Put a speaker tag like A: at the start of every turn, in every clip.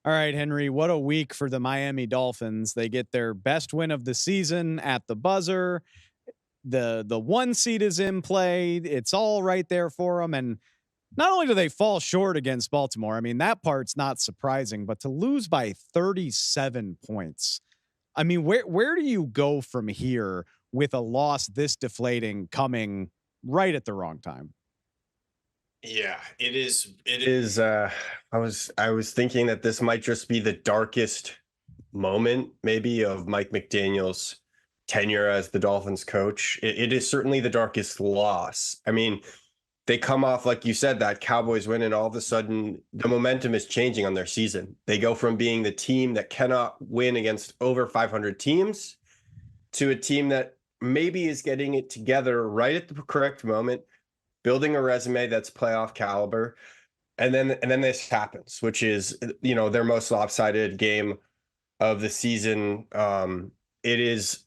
A: All right, Henry, what a week for the Miami Dolphins. They get their best win of the season at the buzzer. The one seed is in play. It's all right there for them. And not only do they fall short against Baltimore, I mean, that part's not surprising, but to lose by 37 points. I mean, where do you go from here with a loss this deflating coming right at the wrong time?
B: Yeah, it is. It is. I was thinking that this might just be the darkest moment, maybe, of Mike McDaniel's tenure as the Dolphins coach. It is certainly the darkest loss. I mean, they come off, like you said, that Cowboys win, and all of a sudden the momentum is changing on their season. They go from being the team that cannot win against over 500 teams to a team that maybe is getting it together right at the correct moment, building a resume that's playoff caliber. And then this happens, which is, their most lopsided game of the season. It is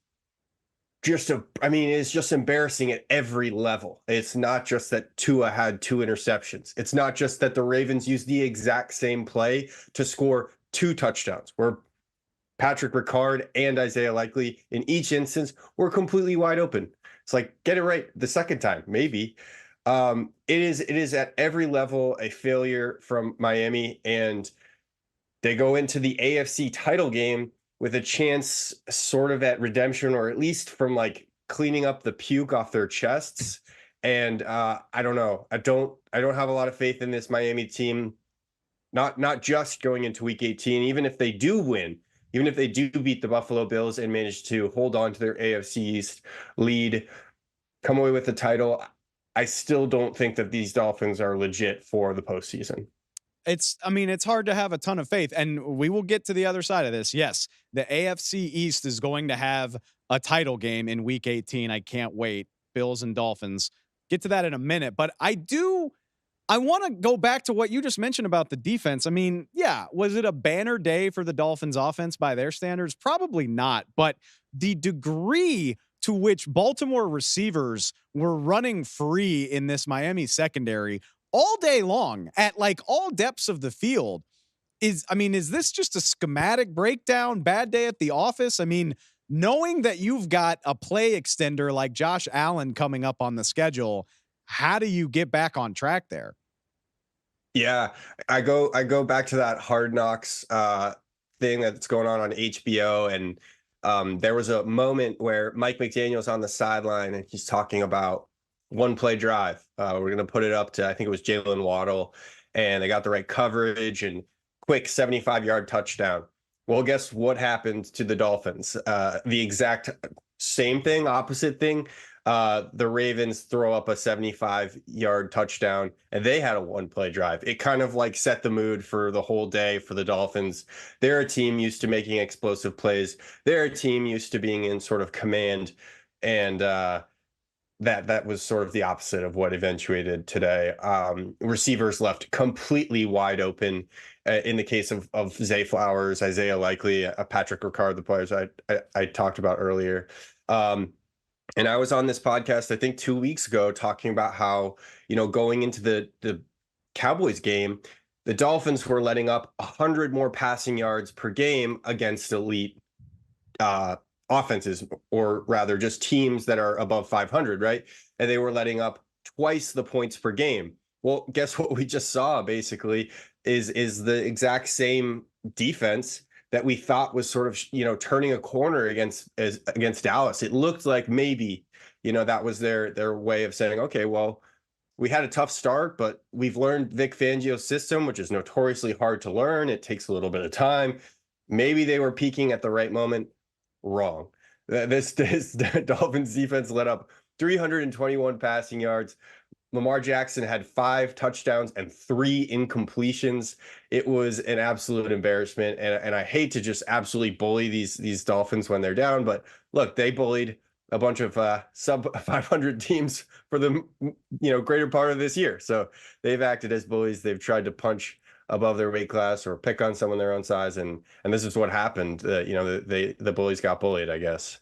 B: it's just embarrassing at every level. It's not just that Tua had two interceptions. It's not just that the Ravens used the exact same play to score two touchdowns, where Patrick Ricard and Isaiah Likely in each instance were completely wide open. It's like, get it right the second time, maybe. It is at every level a failure from Miami, and they go into the AFC title game with a chance sort of at redemption, or at least from like cleaning up the puke off their chests. And I don't know. I don't have a lot of faith in this Miami team, not just going into week 18, even if they do win, even if they do beat the Buffalo Bills and manage to hold on to their AFC East lead, come away with the title. I still don't think that these Dolphins are legit for the postseason.
A: It's hard to have a ton of faith, and we will get to the other side of this. Yes, the AFC East is going to have a title game in week 18. I can't wait. Bills and Dolphins. Get to that in a minute, but I want to go back to what you just mentioned about the defense. I mean, yeah, was it a banner day for the Dolphins offense by their standards? Probably not, but the degree to which Baltimore receivers were running free in this Miami secondary all day long at like all depths of the field is this just a schematic breakdown, bad day at the office? I mean, knowing that you've got a play extender like Josh Allen coming up on the schedule, how do you get back on track there?
B: Yeah, I go back to that Hard Knocks thing that's going on HBO, and there was a moment where Mike McDaniel's on the sideline and he's talking about one play drive. We're going to put it up to, I think it was Jalen Waddle, and they got the right coverage and quick 75-yard touchdown. Well, guess what happened to the Dolphins? The exact same thing, opposite thing. The Ravens throw up a 75-yard touchdown, and they had a one-play drive. It kind of like set the mood for the whole day for the Dolphins. They're a team used to making explosive plays. They're a team used to being in sort of command, and that was sort of the opposite of what eventuated today. Receivers left completely wide open. In the case of Zay Flowers, Isaiah Likely, Patrick Ricard, the players I talked about earlier. And I was on this podcast, I think 2 weeks ago, talking about how, going into the Cowboys game, the Dolphins were letting up 100 more passing yards per game against elite offenses, or rather just teams that are above 500, right? And they were letting up twice the points per game. Well, guess what we just saw basically is the exact same defense that we thought was sort of, turning a corner against Dallas. It looked like maybe, that was their way of saying, okay, well, we had a tough start, but we've learned Vic Fangio's system, which is notoriously hard to learn. It takes a little bit of time. Maybe they were peaking at the right moment. Wrong. This Dolphins defense let up 321 passing yards. Lamar Jackson had 5 touchdowns and 3 incompletions. It was an absolute embarrassment, and I hate to just absolutely bully these Dolphins when they're down, but look, they bullied a bunch of sub 500 teams for the greater part of this year. So they've acted as bullies. They've tried to punch above their weight class or pick on someone their own size, and this is what happened. The bullies got bullied, I guess.